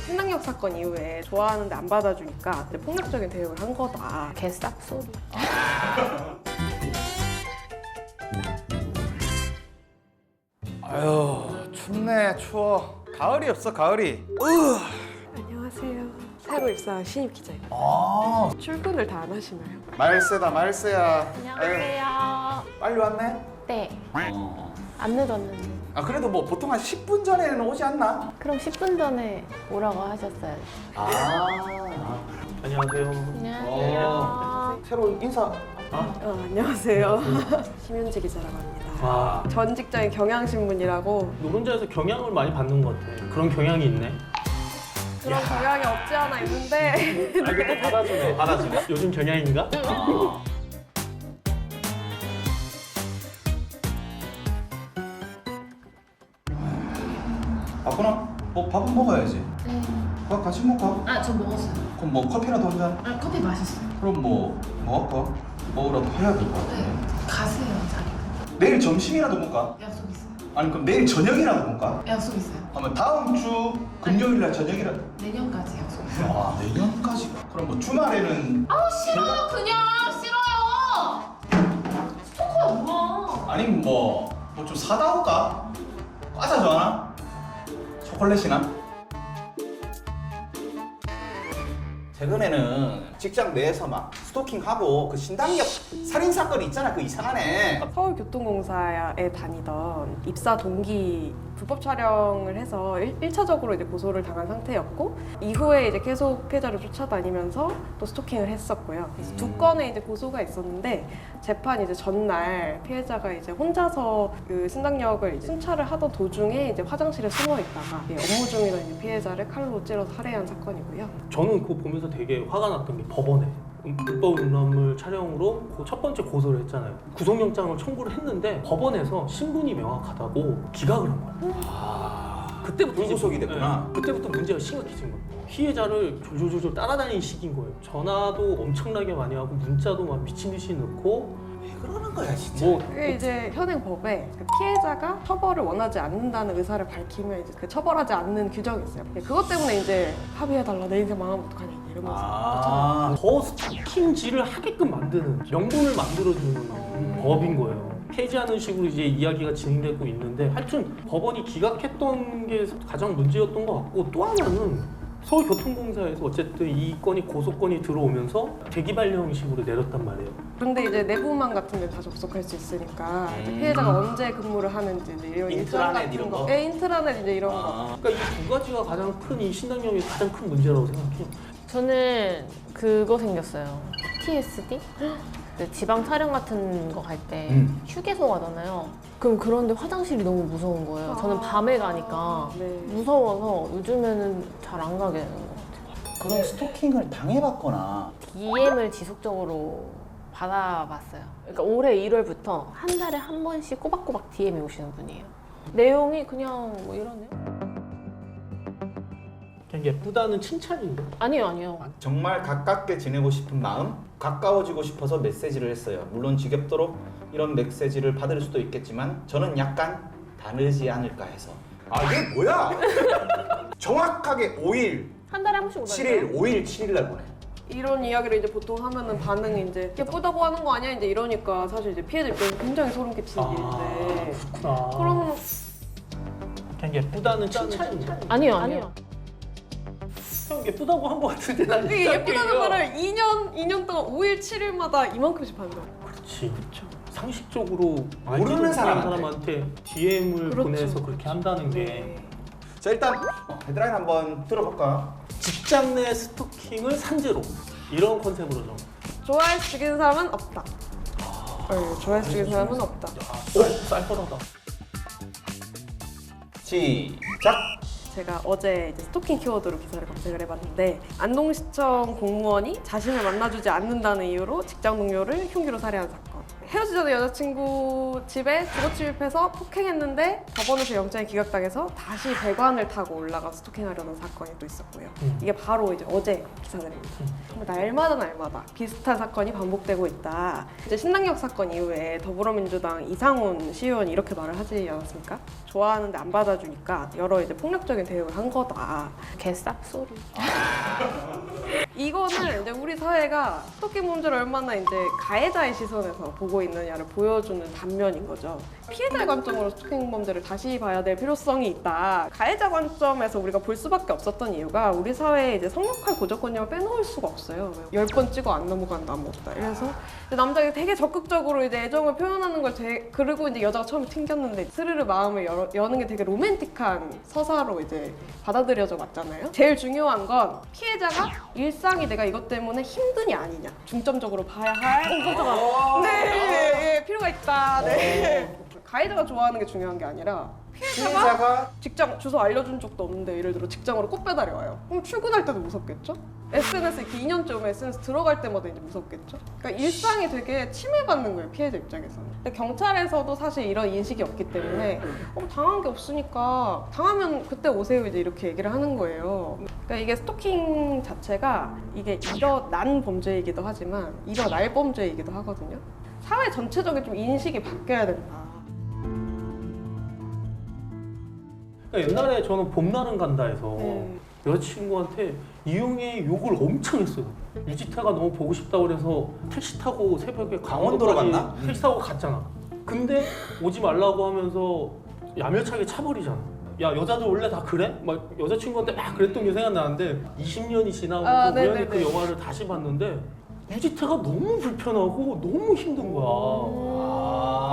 신당역 사건 이후에 좋아하는데 안 받아주니까 이제 폭력적인 대응을 한 거다. 개싹소리. 아유 춥네 추워. 가을이 없어 가을이. 안녕하세요. 새로 입사한 신입 기자입니다. 아 출근을 다 안 하시나요? 말세다 말세야. 안녕하세요. 빨리 왔네. 네, 어. 안 늦었는데. 아 그래도 뭐 보통 한 10분 전에는 오지 않나? 그럼 10분 전에 오라고 하셨어요. 아. 안녕하세요. 안녕하세요. 새로 인사. 안녕하세요. 김현지 기자라고 합니다. 와, 전 직장이 경향신문이라고 노른자에서 경향을 많이 받는 것 같아. 그런 경향이 있네. 그런 경향이 없지 않아 있는데 아, 이거 또 받아주네. 받아주네. 요즘 경향인가? 아구나. 뭐 밥은 먹어야지. 밥 같이 먹까? 아, 저 먹었어요. 그럼 뭐 커피라도 한 잔? 아, 커피 맛있어요. 그럼 뭐 할까? 뭐라도 해야 될 것 같아. 네. 가세요, 자리. 내일 점심이라도 먹까? 약속 있어요. 아니 그럼 내일 저녁이라도 먹까? 약속 있어요. 그러면 다음 주 금요일날 저녁이라도. 내년까지 약속 있어요. 아 내년까지. 그럼 뭐 주말에는 아우, 싫어요, 그냥. 싫어요. 스토커야, 뭐야. 아니면 뭐 좀 사다 올까? 과자 좋아하나? 초콜릿이나? 최근에는 직장 내에서 막 스토킹하고 그 신당역 살인 사건이 있잖아. 그 이상하네. 서울교통공사에 다니던 입사 동기 불법 촬영을 해서 1차적으로 이제 고소를 당한 상태였고 이후에 이제 계속 피해자를 쫓아다니면서 또 스토킹을 했었고요. 그래서 두 건의 이제 고소가 있었는데 재판 이제 전날 피해자가 이제 혼자서 그 신당역을 이제 순찰을 하던 도중에 이제 화장실에 숨어 있다가 업무 중이던 이제 피해자를 칼로 찔러서 살해한 사건이고요. 저는 그거 보면서 되게 화가 났던 게 법원에 불법 음란물 촬영으로 그 첫 번째 고소를 했잖아요. 구속영장을 청구를 했는데 법원에서 신분이 명확하다고 기각을 한 거야. 그때부터 불구속이 이제- 됐구나. 네, 그때부터 문제가 심각해진 거예요. 피해자를 졸졸졸 따라다니는 식인 거예요. 전화도 엄청나게 많이 하고 문자도 막 미친 듯이 넣고 왜 그러는 거야 진짜? 뭐 그게 이제 현행법에 그 피해자가 처벌을 원하지 않는다는 의사를 밝히면 이제 그 처벌하지 않는 규정이 있어요. 그것 때문에 이제 합의해달라, 내 인생 망하면 어떡하냐 이러면서 아. 더 스토킹질을 하게끔 만드는 명분을 만들어주는 법인 거예요. 폐지하는 식으로 이제 이야기가 진행되고 있는데 하여튼 법원이 기각했던 게 가장 문제였던 것 같고 또 하나는 서울교통공사에서 어쨌든 이 건이 고소건이 들어오면서 대기발령 형식으로 내렸단 말이에요. 그런데 이제 내부망 같은 데 다 접속할 수 있으니까 이제 피해자가 언제 근무를 하는지 이제 이런 일정 인트라넷 같은 이런 거, 거? 네, 인트라넷 이제 이런 거. 그러니까 이 두 가지가 가장 큰 이 신당역의 가장 큰 문제라고 생각해요. 저는 그거 생겼어요. PTSD? 그 지방 촬영 같은 거 갈 때 휴게소 가잖아요. 그럼 그런데 화장실이 너무 무서운 거예요. 저는 밤에 가니까 네. 무서워서 요즘에는 잘 안 가게 되는 것 같아요. 그런 스토킹을 당해봤거나 DM을 지속적으로 받아봤어요. 그러니까 올해 1월부터 한 달에 한 번씩 꼬박꼬박 DM이 오시는 분이에요. 내용이 그냥 뭐 이러네요? 그냥 예쁘다는 칭찬인데. 아니요. 정말 가깝게 지내고 싶은 마음, 가까워지고 싶어서 메시지를 했어요. 물론 지겹도록 이런 메시지를 받을 수도 있겠지만 저는 약간 다르지 않을까 해서. 아 이게 뭐야? 정확하게 5일, 한 달에 한 번씩 오다니까요? 7일, 5일, 7일 날 보내. 이런 이야기를 이제 보통 하면은 반응이 이제 예쁘다고 하는 거 아니야? 이제 이러니까 사실 이제 피해자 입장에서 굉장히 소름 끼치는 일인데 그렇구나. 그럼 그냥 예쁘다는 칭찬인데. 아니요. 형 예쁘다고 한 거 같은데 난 이게 예쁘다는 말을 2년 동안 5일, 7일마다 이만큼씩 받는 거예요. 그렇지. 상식적으로 모르는 사람한테 DM을 그렇죠. 보내서 그렇게 한다는 게 네. 자 일단 헤드라인 한번 들어볼까? 직장 내 스토킹을 산재로 이런 컨셉으로 좀. 좋아해 죽이는 사람은 없다. 네, 좋아해 죽이는 사람은 없다. 쌀뻔하다. 시작! 제가 어제 이제 스토킹 키워드로 기사를 검색을 해봤는데 안동시청 공무원이 자신을 만나주지 않는다는 이유로 직장 동료를 흉기로 살해한 사건. 헤어지기 전에 여자친구 집에 주거 침입해서 폭행했는데 법원에서 영장이 기각당해서 다시 배관을 타고 올라가 스토킹하려는 사건이 또 있었고요. 이게 바로 이제 어제 기사들입니다. 정말 날마다 비슷한 사건이 반복되고 있다. 이제 신당역 사건 이후에 더불어민주당 이상훈 시의원이 이렇게 말을 하지 않았습니까? 좋아하는데 안 받아주니까 여러 이제 폭력적인 대응을 한 거다. 개쌉소리. 이거는 이제 우리 사회가 스토킹 범죄를 얼마나 이제 가해자의 시선에서 보고 있느냐를 보여주는 단면인 거죠. 피해자의 관점으로 스토킹 범죄를 다시 봐야 될 필요성이 있다. 가해자 관점에서 우리가 볼 수밖에 없었던 이유가 우리 사회에 이제 성역할 고정관념을 빼놓을 수가 없어요. 10번 찍어 안 넘어간다 뭐 없다. 그래서 이제 남자가 되게 적극적으로 이제 애정을 표현하는 걸 그리고 이제 여자가 처음에 튕겼는데 스르르 마음을 여는 게 되게 로맨틱한 서사로 이제 받아들여져 왔잖아요. 제일 중요한 건 피해자가 일상이 내가 이것 때문에 힘드냐 아니냐 중점적으로 봐야 할 네, 필요가 있다. 네. 가해자가 좋아하는 게 중요한 게 아니라 피해자가 직장 주소 알려준 적도 없는데 예를 들어 직장으로 꽃 배달이 와요. 그럼 출근할 때도 무섭겠죠? SNS 이렇게 2년째 오면 SNS 들어갈 때마다 이제 무섭겠죠? 그러니까 일상이 되게 침해받는 거예요, 피해자 입장에서는. 근데 경찰에서도 사실 이런 인식이 없기 때문에 당한 게 없으니까 당하면 그때 오세요 이제 이렇게 얘기를 하는 거예요. 그러니까 이게 스토킹 자체가 이게 일어난 범죄이기도 하지만 일어날 범죄이기도 하거든요. 사회 전체적인 좀 인식이 바뀌어야 된다. 그러니까 옛날에 저는 봄날은 간다에서 여자친구한테 이용의 욕을 엄청 했어요. 유지태가 너무 보고 싶다고 그래서 택시 타고 새벽에 강원도로 갔나? 택시 타고 갔잖아. 근데 오지 말라고 하면서 야멸차게 차버리잖아. 야 여자들 원래 다 그래? 막 여자친구한테 막 그랬던 게 생각나는데 20년이 지나고 우연히 그 영화를 다시 봤는데 유지태가 너무 불편하고 너무 힘든 거야.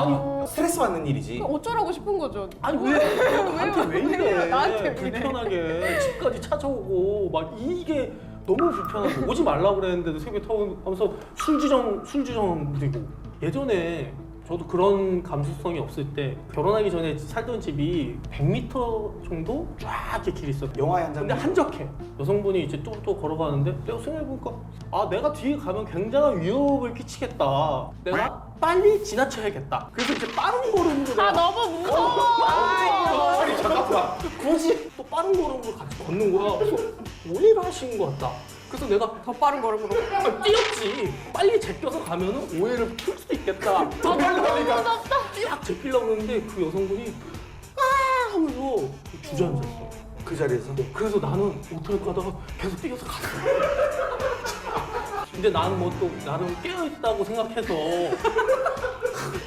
아니 스트레스 받는 일이지. 어쩌라고 싶은 거죠. 아니 왜 나한테 왜 이래? 나한테 왜 이래? 불편하게 집까지 찾아오고 막 이게 너무 불편하고 오지 말라고 그랬는데도 새벽에 타고 하면서 술주정 부리고. 예전에 저도 그런 감수성이 없을 때 결혼하기 전에 살던 집이 100m 정도 쫙 이렇게 길이 있었어. 영화의 한 장면. 근데 한적해. 여성분이 이제 또 걸어가는데 내가 생각해보니까 내가 뒤에 가면 굉장한 위협을 끼치겠다. 내가 빨리 지나쳐야겠다. 그래서 이제 빠른 걸음으로 내가 너무 무서워. 아니 잠깐만. 굳이 또 빠른 걸음으로 같이 걷는 거야. 그래서 오해를 하신 것 같다. 그래서 내가 더 빠른 걸음으로. 뛰었지. 빨리 제껴서 가면은 오해를 풀 수도 있겠다. 더 빨리 가니까 쫙 제끼려고 했는데 그 여성분이 하면서 주저앉았어. 그 자리에서. 그래서 나는 어떡할까 하다가 계속 뛰어서 갔어. 근데 나는 뭐 또 나름 깨어있다고 생각해서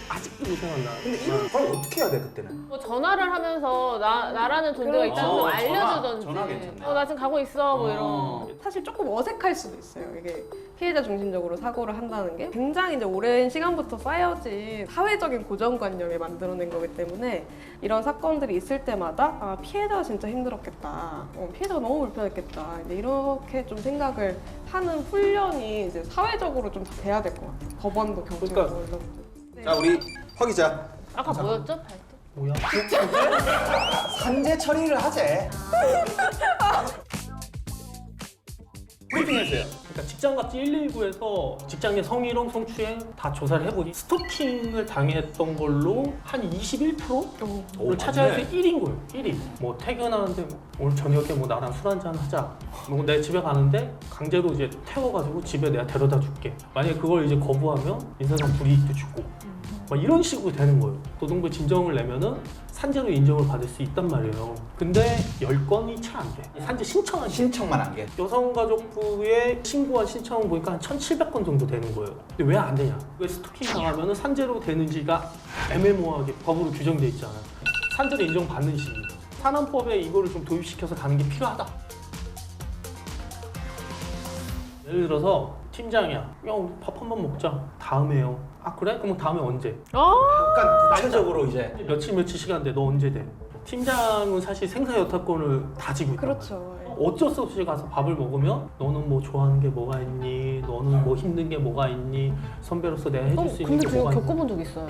아직도 생각나. 근데 이런 걸 어떻게 해야 돼 그때는? 뭐 전화를 하면서 나라는 존재가 있다는 걸 알려주던지. 전화 괜찮다. 나 지금 가고 있어 뭐 이런. 사실 조금 어색할 수도 있어요. 이게 피해자 중심적으로 사고를 한다는 게 굉장히 이제 오랜 시간부터 쌓여진 사회적인 고정관념이 만들어낸 거기 때문에 이런 사건들이 있을 때마다 피해자가 진짜 힘들었겠다. 피해자가 너무 불편했겠다. 이제 이렇게 좀 생각을 하는 훈련이 이제 사회적으로 좀 돼야 될 것 같아요. 법원도 경찰도 그러니까. 언론도. 자 우리 허 기자. 아까 뭐였죠? 발등? 뭐야? 산재 처리를 하재. 브리핑 해주세요. 그러니까 직장갑질 119에서 직장 내 성희롱, 성추행 다 조사를 해보니 스토킹을 당했던 걸로 한 21%를 차지해서 1인 거예요. 1위. 뭐 퇴근하는데 오늘 저녁에 뭐 나랑 술 한잔 하자. 뭐 내 집에 가는데 강제로 이제 태워가지고 집에 내가 데려다 줄게. 만약에 그걸 이제 거부하면 인사상 불이익도 주고. 막 이런 식으로 되는 거예요. 노동부 진정을 내면은 산재로 인정을 받을 수 있단 말이에요. 근데 10건이 채 안 돼. 산재 신청한 신청만 한 게. 여성가족부에 신고한 신청은 보니까 한 1,700건 정도 되는 거예요. 근데 왜 안 되냐? 왜 스토킹 당하면 산재로 되는지가 애매모호하게 법으로 규정돼 있잖아요. 산재로 인정받는 시기. 산안법에 이거를 좀 도입시켜서 가는 게 필요하다. 예를 들어서 팀장이야. 야, 우리 밥 한 번 먹자. 다음에요. 아 그래? 그럼 다음에 언제? 약간 구체적으로 이제. 며칠 시간 돼. 너 언제 돼? 팀장은 사실 생사 여타권을 다지고 있단 말이야. 그렇죠. 어쩔 수 없이 가서 밥을 먹으면 너는 뭐 좋아하는 게 뭐가 있니? 너는 뭐 힘든 게 뭐가 있니? 선배로서 내가 해줄 수 있는 근데 게 제가 뭐가 있니? 겪어본 적 있어요.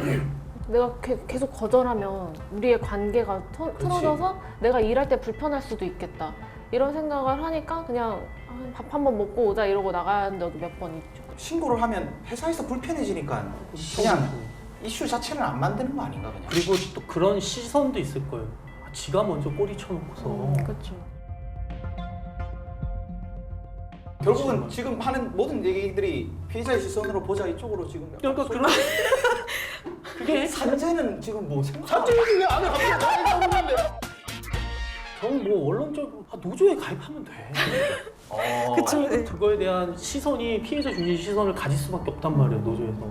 내가 계속 거절하면 우리의 관계가 틀어져서 내가 일할 때 불편할 수도 있겠다. 이런 생각을 하니까 그냥 밥 한 번 먹고 오자 이러고 나간 적이 몇 번 있죠. 신고를 하면 회사에서 불편해지니까 그냥 이슈 자체를 안 만드는 거 아닌가 그냥. 그리고 또 그런 시선도 있을 거예요. 아, 지가 먼저 꼬리 쳐놓고서 그렇죠. 결국은 지금 하는 모든 얘기들이 피해자의 시선으로 보자 이쪽으로 지금. 그러니까 그런 그게 산재는 지금 뭐 생각. 산재는 왜 안에 갑자기 나오는데? 저는 뭐 원론적으로 노조에 가입하면 돼. 그쵸. 네. 그거에 대한 시선이 피해자 중심 시선을 가질 수밖에 없단 말이에요 노조에서.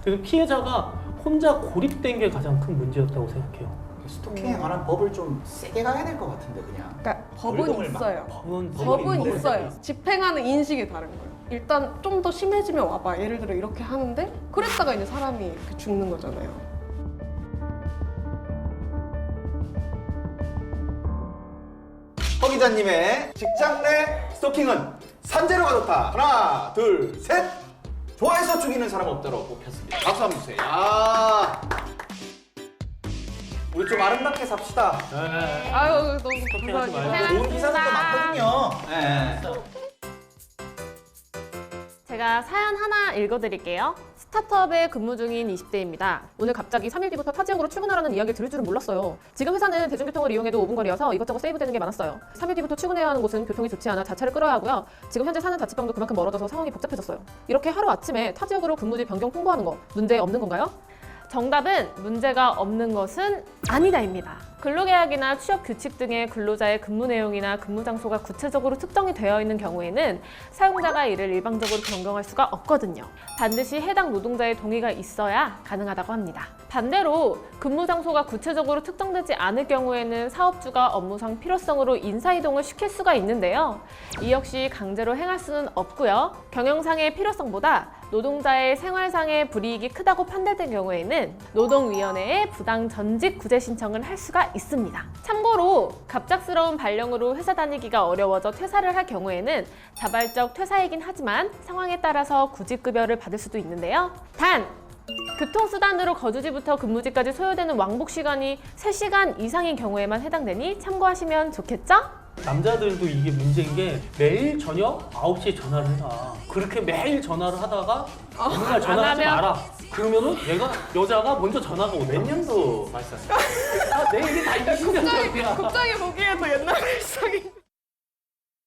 그래서 피해자가 혼자 고립된 게 가장 큰 문제였다고 생각해요. 스토킹에 관한 법을 좀 세게 가야 될 것 같은데 그냥. 그러니까 법은 월동을 막- 있어요. 법은 법은 있어요. 집행하는 인식이 다른 거예요. 일단 좀 더 심해지면 와봐. 예를 들어 이렇게 하는데 그랬다가 이제 사람이 이렇게 죽는 거잖아요. 허 기자님의 직장 내 스토킹은 산재로가 좋다. 하나, 둘, 셋. 좋아해서 죽이는 사람 없도록 뽑혔습니다. 박수 한번 주세요. 야. 우리 좀 아름답게 삽시다. 아유 너무 그렇게 하지 감사합니다. 말고. 좋은 기사들도 많거든요. 네. 제가 사연 하나 읽어드릴게요. 스타트업에 근무 중인 20대입니다. 오늘 갑자기 3일 뒤부터 타 지역으로 출근하라는 이야기를 들을 줄은 몰랐어요. 지금 회사는 대중교통을 이용해도 5분 거리여서 이것저것 세이브되는 게 많았어요. 3일 뒤부터 출근해야 하는 곳은 교통이 좋지 않아 자차를 끌어야 하고요. 지금 현재 사는 자취방도 그만큼 멀어져서 상황이 복잡해졌어요. 이렇게 하루 아침에 타 지역으로 근무지 변경 통보하는 거 문제 없는 건가요? 정답은 문제가 없는 것은 아니다입니다. 근로계약이나 취업 규칙 등의 근로자의 근무 내용이나 근무 장소가 구체적으로 특정이 되어 있는 경우에는 사용자가 이를 일방적으로 변경할 수가 없거든요. 반드시 해당 노동자의 동의가 있어야 가능하다고 합니다. 반대로 근무 장소가 구체적으로 특정되지 않을 경우에는 사업주가 업무상 필요성으로 인사이동을 시킬 수가 있는데요. 이 역시 강제로 행할 수는 없고요. 경영상의 필요성보다 노동자의 생활상의 불이익이 크다고 판단된 경우에는 노동위원회에 부당 전직 구제 신청을 할 수가 있습니다. 참고로 갑작스러운 발령으로 회사 다니기가 어려워져 퇴사를 할 경우에는 자발적 퇴사이긴 하지만 상황에 따라서 구직급여를 받을 수도 있는데요. 단! 교통수단으로 거주지부터 근무지까지 소요되는 왕복 시간이 3시간 이상인 경우에만 해당되니 참고하시면 좋겠죠? 남자들도 이게 문제인 게 매일 저녁 9시에 전화를 해라. 그렇게 매일 전화를 하다가 어느 날 전화하지 안 하면? 마라. 그러면은 여자가 먼저 전화가 오네. 몇 년도 발사? 내 얘기 다 이거 신경적이야. 갑자기 보기에도 옛날 일상이